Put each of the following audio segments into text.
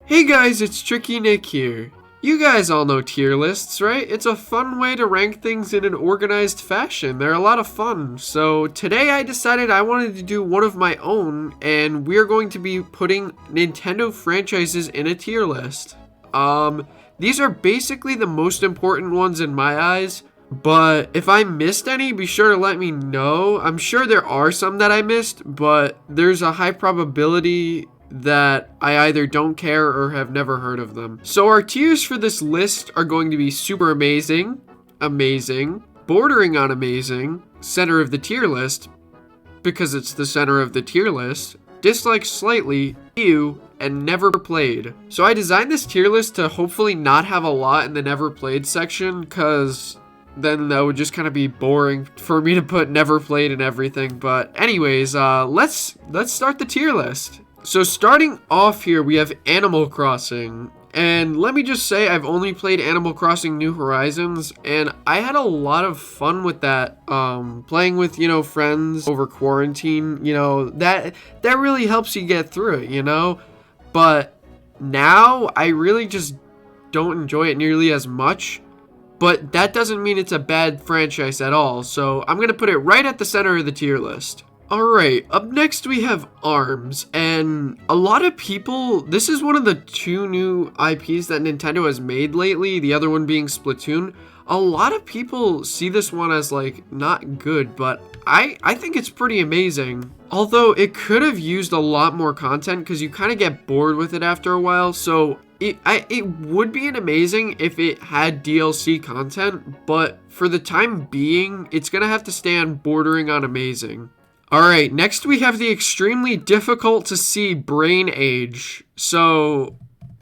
Hey guys, it's Tricky Nick here. You guys all know tier lists, right? It's a fun way to rank things in an organized fashion. They're a lot of fun. So today I decided I wanted to do one of my own, and we're going to be putting Nintendo franchises in a tier list. These are basically the most important ones in my eyes, but if I missed any, be sure to let me know. I'm sure there are some that I missed, but there's a high probability that I either don't care or have never heard of them. So our tiers for this list are going to be super amazing, amazing, bordering on amazing, center of the tier list, because it's the center of the tier list, dislike slightly, ew, and never played. So I designed this tier list to hopefully not have a lot in the never played section, because then that would just kind of be boring for me to put never played and everything. But anyways, let's start the tier list. So starting off here, we have Animal Crossing. And let me just say, I've only played Animal Crossing New Horizons, and I had a lot of fun with that. Playing with, friends over quarantine, that really helps you get through it, But now, I really just don't enjoy it nearly as much. But that doesn't mean it's a bad franchise at all, so I'm going to put it right at the center of the tier list. Alright, up next we have ARMS, and a lot of people, this is one of the two new IPs that Nintendo has made lately, the other one being Splatoon. A lot of people see this one as, not good, but I think it's pretty amazing. Although it could have used a lot more content, because you kind of get bored with it after a while, so it would be an amazing if it had DLC content, but for the time being, it's going to have to stay on bordering on amazing. Alright, next we have the extremely difficult to see brain age. So,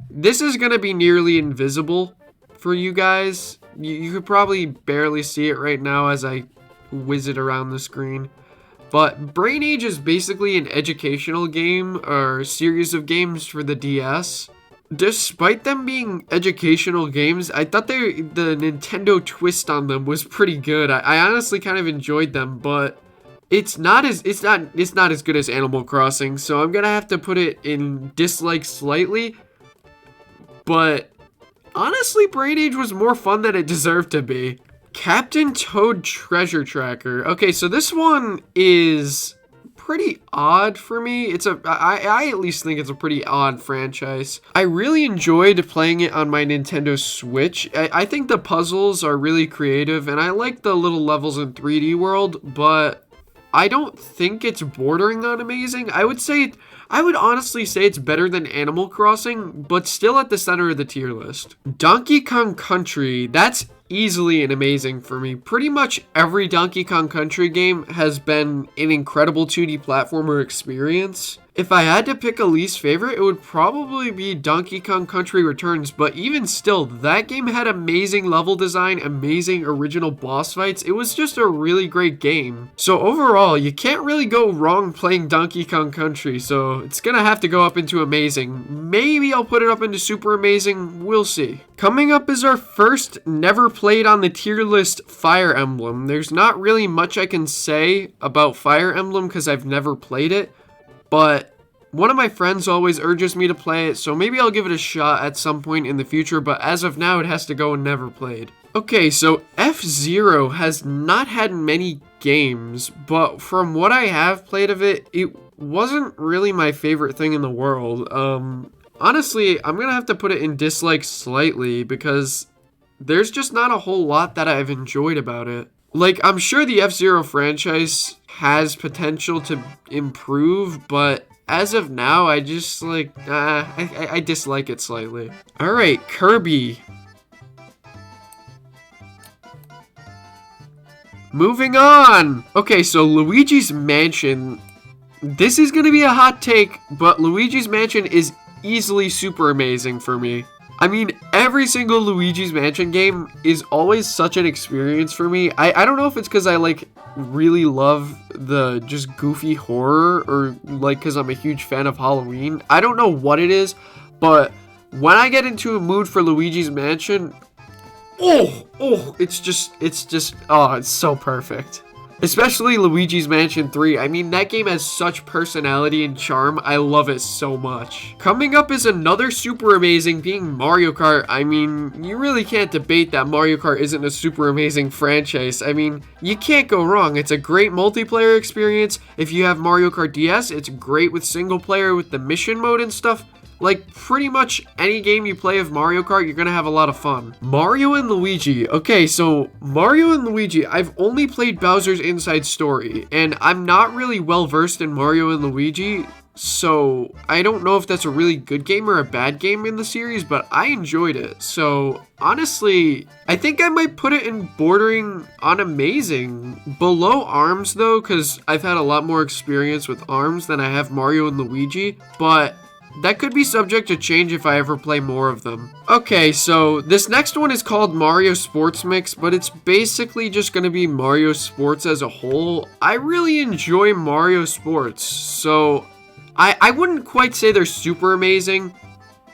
this is going to be nearly invisible for you guys. You could probably barely see it right now as I whiz it around the screen. But Brain Age is basically an educational game or series of games for the DS. Despite them being educational games, I thought the Nintendo twist on them was pretty good. I honestly kind of enjoyed them, but it's not as good as Animal Crossing, so I'm gonna have to put it in dislike slightly. But honestly, Brain Age was more fun than it deserved to be. Captain Toad Treasure Tracker. Okay, so this one is pretty odd for me. I at least think it's a pretty odd franchise. I really enjoyed playing it on my Nintendo Switch. I think the puzzles are really creative, and I like the little levels in 3D World, but I don't think it's bordering on amazing. I would honestly say it's better than Animal Crossing, but still at the center of the tier list. Donkey Kong Country, that's easily an amazing for me. Pretty much every Donkey Kong Country game has been an incredible 2D platformer experience. If I had to pick a least favorite, it would probably be Donkey Kong Country Returns, but even still, that game had amazing level design, amazing original boss fights. It was just a really great game. So overall, you can't really go wrong playing Donkey Kong Country, so it's gonna have to go up into amazing. Maybe I'll put it up into super amazing, we'll see. Coming up is our first never played on the tier list Fire Emblem. There's not really much I can say about Fire Emblem because I've never played it. But one of my friends always urges me to play it, so maybe I'll give it a shot at some point in the future, but as of now, it has to go and never played. Okay, so F-Zero has not had many games, but from what I have played of it, it wasn't really my favorite thing in the world. Honestly, I'm gonna have to put it in dislike slightly, because there's just not a whole lot that I've enjoyed about it. I'm sure the F-Zero franchise has potential to improve, but as of now, I just, I dislike it slightly. Alright, Kirby. Moving on! Okay, so Luigi's Mansion. This is gonna be a hot take, but Luigi's Mansion is easily super amazing for me. I mean, every single Luigi's Mansion game is always such an experience for me. I don't know if it's because I, really love the just goofy horror or, because I'm a huge fan of Halloween. I don't know what it is, but when I get into a mood for Luigi's Mansion, it's so perfect. Especially Luigi's Mansion 3. I mean, that game has such personality and charm. I love it so much. Coming up is another super amazing being Mario Kart. I mean, you really can't debate that Mario Kart isn't a super amazing franchise. I mean, you can't go wrong. It's a great multiplayer experience. If you have Mario Kart DS, it's great with single player with the mission mode and stuff. Like, pretty much any game you play of Mario Kart, you're gonna have a lot of fun. Mario and Luigi. Okay, so Mario and Luigi, I've only played Bowser's Inside Story, and I'm not really well versed in Mario and Luigi, so I don't know if that's a really good game or a bad game in the series, but I enjoyed it. So honestly, I think I might put it in bordering on amazing. Below ARMS though, because I've had a lot more experience with ARMS than I have Mario and Luigi, but that could be subject to change if I ever play more of them. Okay, so this next one is called Mario Sports Mix, but it's basically just going to be Mario Sports as a whole. I really enjoy Mario Sports, so I wouldn't quite say they're super amazing,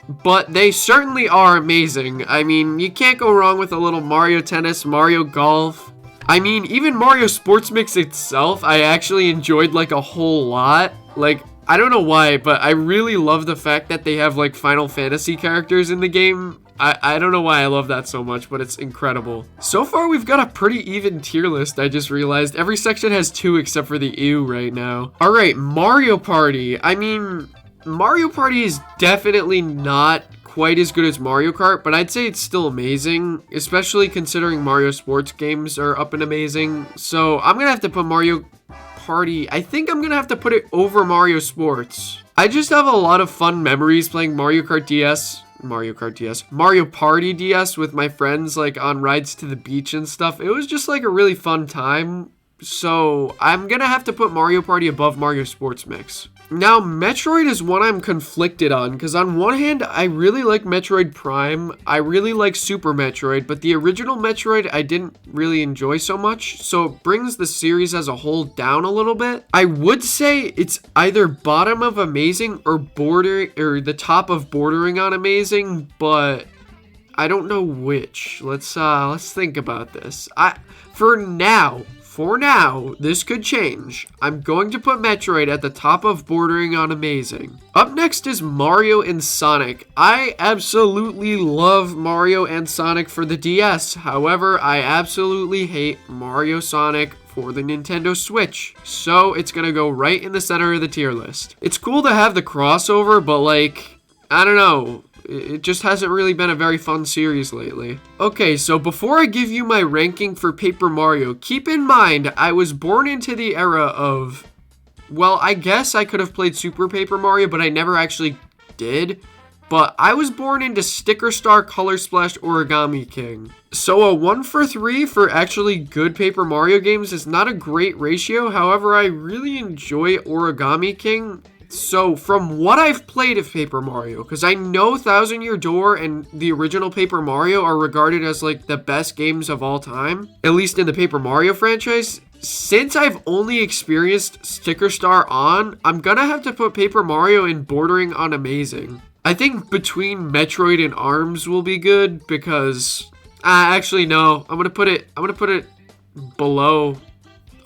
but they certainly are amazing. I mean, you can't go wrong with a little Mario Tennis, Mario Golf. I mean, even Mario Sports Mix itself, I actually enjoyed like a whole lot. Like, I don't know why, but I really love the fact that they have like Final Fantasy characters in the game. I don't know why I love that so much, but it's incredible. So far, we've got a pretty even tier list, I just realized. Every section has 2 except for the ew right now. All right, Mario Party. I mean, Mario Party is definitely not quite as good as Mario Kart, but I'd say it's still amazing, especially considering Mario Sports games are up and amazing. So I'm gonna have to put Mario Party, I think I'm gonna have to put it over Mario Sports. I just have a lot of fun memories playing Mario Party DS with my friends, like on rides to the beach and stuff. It was just like a really fun time. So I'm gonna have to put Mario Party above Mario Sports Mix. Now, Metroid is one I'm conflicted on, because on one hand, I really like Metroid Prime, I really like Super Metroid, but the original Metroid I didn't really enjoy so much, so it brings the series as a whole down a little bit. I would say it's either bottom of amazing or the top of bordering on amazing, but I don't know which. Let's think about this. For now, this could change. I'm going to put Metroid at the top of bordering on amazing. Up next is Mario and Sonic. I absolutely love Mario and Sonic for the DS. However, I absolutely hate Mario Sonic for the Nintendo Switch. So it's gonna go right in the center of the tier list. It's cool to have the crossover, but like, I don't know. It just hasn't really been a very fun series lately. Okay, so before I give you my ranking for Paper Mario, keep in mind I was born into the era of, well, I guess I could have played Super Paper Mario, but I never actually did. But I was born into Sticker Star, Color Splash, Origami King. So a 1 for 3 for actually good Paper Mario games is not a great ratio. However, I really enjoy Origami King. So, from what I've played of Paper Mario, because I know Thousand Year Door and the original Paper Mario are regarded as, like, the best games of all time, at least in the Paper Mario franchise, since I've only experienced Sticker Star on, I'm gonna have to put Paper Mario in bordering on amazing. I think between Metroid and ARMS will be good, because, actually, no, I'm gonna put it below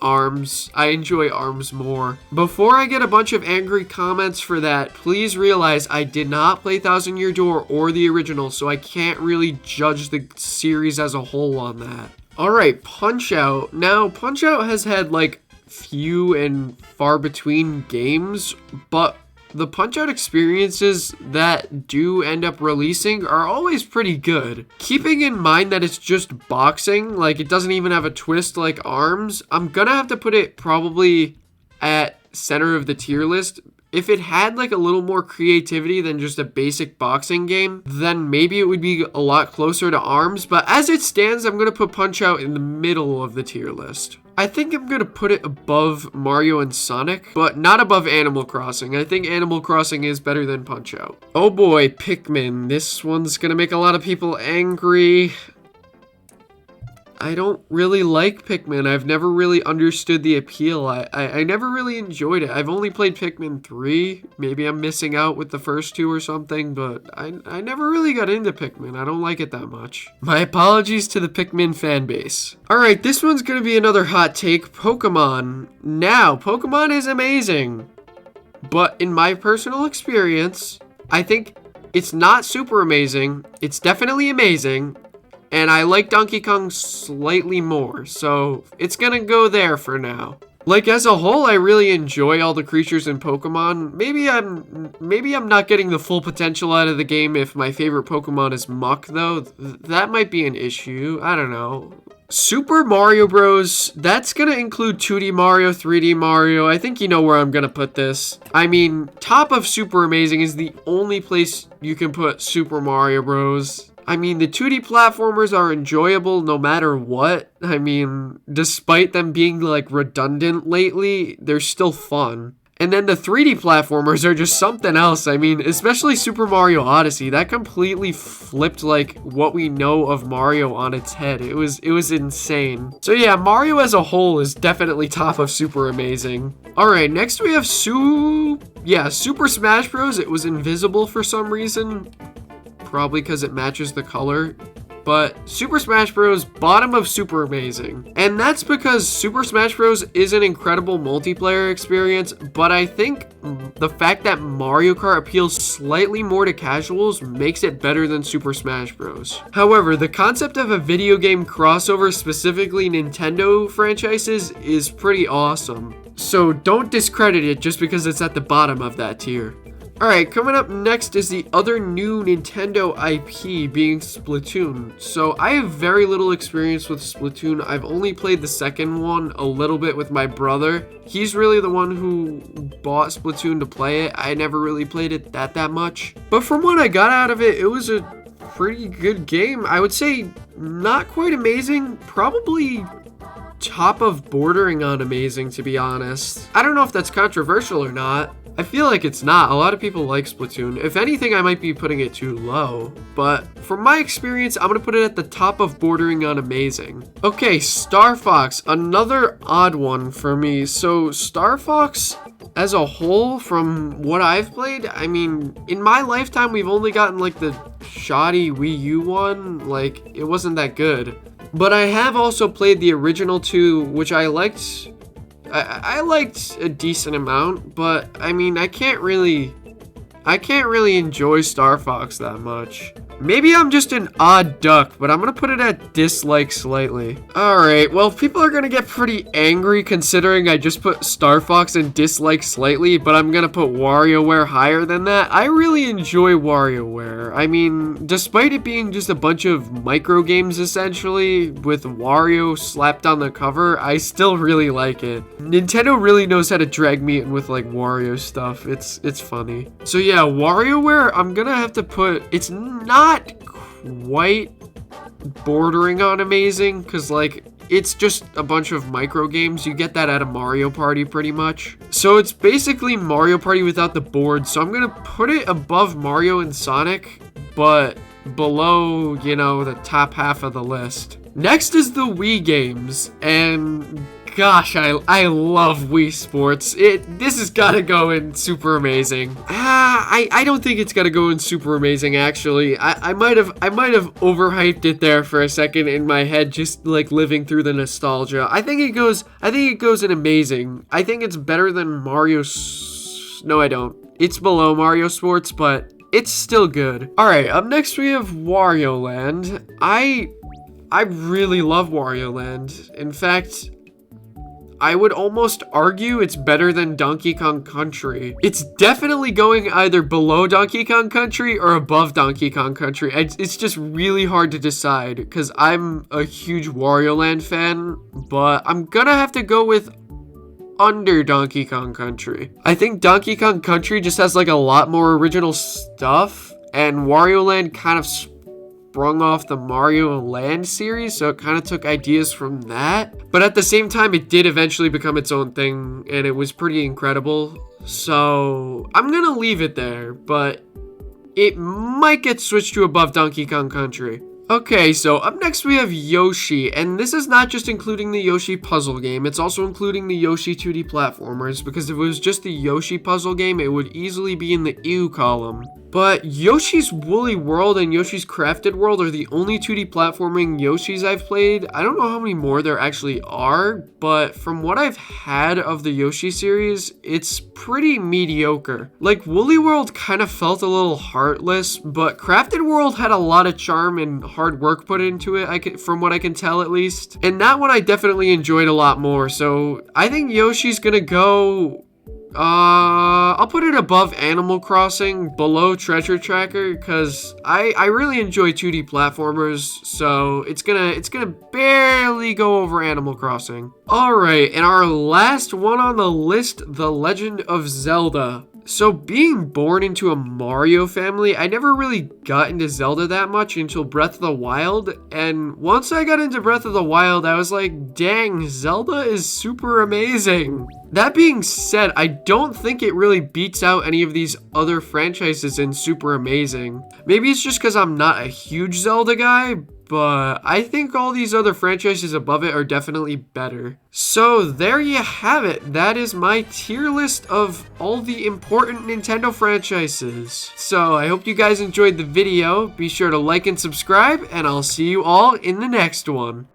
ARMS. I enjoy ARMS more. Before I get a bunch of angry comments for that, please realize I did not play Thousand Year Door or the original, so I can't really judge the series as a whole on that. Alright, Punch-Out. Now, Punch-Out has had like few and far between games, but the Punch-Out experiences that do end up releasing are always pretty good. Keeping in mind that it's just boxing, like it doesn't even have a twist like ARMS, I'm gonna have to put it probably at center of the tier list. If it had like a little more creativity than just a basic boxing game, then maybe it would be a lot closer to ARMS, but as it stands, I'm gonna put Punch-Out in the middle of the tier list. I think I'm gonna put it above Mario and Sonic, but not above Animal Crossing. I think Animal Crossing is better than Punch-Out. Oh boy, Pikmin. This one's gonna make a lot of people angry. I don't really like Pikmin. I've never really understood the appeal. I never really enjoyed it. I've only played Pikmin 3. Maybe I'm missing out with the first two or something, but I never really got into Pikmin. I don't like it that much. My apologies to the Pikmin fan base. Alright, this one's gonna be another hot take. Pokemon. Now, Pokemon is amazing. But in my personal experience, I think it's not super amazing. It's definitely amazing. And I like Donkey Kong slightly more, so it's gonna go there for now. Like, as a whole, I really enjoy all the creatures in Pokemon. Maybe I'm not getting the full potential out of the game if my favorite Pokemon is Muck, though. That might be an issue. I don't know. Super Mario Bros. That's gonna include 2D Mario, 3D Mario. I think you know where I'm gonna put this. I mean, top of Super Amazing is the only place you can put Super Mario Bros. I mean, the 2D platformers are enjoyable no matter what. I mean, despite them being, like, redundant lately, they're still fun. And then the 3D platformers are just something else. I mean, especially Super Mario Odyssey. That completely flipped, like, what we know of Mario on its head. It was insane. So yeah, Mario as a whole is definitely top of Super Amazing. Alright, next we have Super Smash Bros. It was invisible for some reason. Probably because it matches the color, but Super Smash Bros. Bottom of Super Amazing. And that's because Super Smash Bros. Is an incredible multiplayer experience, but I think the fact that Mario Kart appeals slightly more to casuals makes it better than Super Smash Bros. However, the concept of a video game crossover, specifically Nintendo franchises, is pretty awesome. So don't discredit it just because it's at the bottom of that tier. Alright, coming up next is the other new Nintendo IP, being Splatoon. So I have very little experience with Splatoon. I've only played the second one a little bit with my brother. He's really the one who bought Splatoon to play it. I never really played it that much. But from what I got out of it, it was a pretty good game. I would say not quite amazing, probably top of bordering on amazing, to be honest. I don't know if that's controversial or not. I feel like it's not. A lot of people like Splatoon. If anything, I might be putting it too low. But from my experience, I'm going to put it at the top of bordering on amazing. Okay, Star Fox. Another odd one for me. So Star Fox, as a whole, from what I've played, I mean, in my lifetime, we've only gotten like the shoddy Wii U one. Like, it wasn't that good. But I have also played the original two, which I liked. I liked a decent amount, but I mean, I can't really enjoy Star Fox that much. Maybe I'm just an odd duck, but I'm gonna put it at dislike slightly. Alright, well, people are gonna get pretty angry considering I just put Star Fox in dislike slightly, but I'm gonna put WarioWare higher than that. I really enjoy WarioWare. I mean, despite it being just a bunch of micro games essentially, with Wario slapped on the cover, I still really like it. Nintendo really knows how to drag me in with like Wario stuff. It's funny. So yeah, WarioWare, I'm gonna have to put, it's not quite bordering on amazing, because like it's just a bunch of micro games. You get that at a Mario Party pretty much. So it's basically Mario Party without the board. So I'm gonna put it above Mario and Sonic, but below, you know, the top half of the list. Next is the Wii Games, and gosh, I love Wii Sports. This has got to go in Super Amazing. I don't think it's got to go in Super Amazing, actually. I might have overhyped it there for a second in my head, just like living through the nostalgia. I think it goes in Amazing. I think it's better than Mario. No, I don't. It's below Mario Sports, but it's still good. All right, up next we have Wario Land. I really love Wario Land. In fact, I would almost argue it's better than Donkey Kong Country. It's definitely going either below Donkey Kong Country or above Donkey Kong Country. It's just really hard to decide because I'm a huge Wario Land fan, but I'm gonna have to go with under Donkey Kong Country. I think Donkey Kong Country just has like a lot more original stuff, and Wario Land kind of sprung off the Mario Land series, so it kind of took ideas from that. But at the same time, it did eventually become its own thing, and it was pretty incredible. So I'm gonna leave it there, but it might get switched to above Donkey Kong Country. Okay, so up next we have Yoshi, and this is not just including the Yoshi puzzle game, it's also including the Yoshi 2D platformers, because if it was just the Yoshi puzzle game, it would easily be in the ew column. But Yoshi's Woolly World and Yoshi's Crafted World are the only 2D platforming Yoshis I've played. I don't know how many more there actually are, but from what I've had of the Yoshi series, it's pretty mediocre. Like, Woolly World kind of felt a little heartless, but Crafted World had a lot of charm and hard work put into it, from what I can tell at least. And that one I definitely enjoyed a lot more, so I think Yoshi's gonna go... I'll put it above Animal Crossing, below Treasure Tracker, because I really enjoy 2D platformers, so it's gonna barely go over Animal Crossing. Alright, and our last one on the list, The Legend of Zelda. So being born into a Mario family, I never really got into Zelda that much until Breath of the Wild, and once I got into Breath of the Wild, I was like, dang, Zelda is super amazing. That being said, I don't think it really beats out any of these other franchises in super amazing. Maybe it's just because I'm not a huge Zelda guy, but I think all these other franchises above it are definitely better. So there you have it. That is my tier list of all the important Nintendo franchises. So I hope you guys enjoyed the video. Be sure to like and subscribe, and I'll see you all in the next one.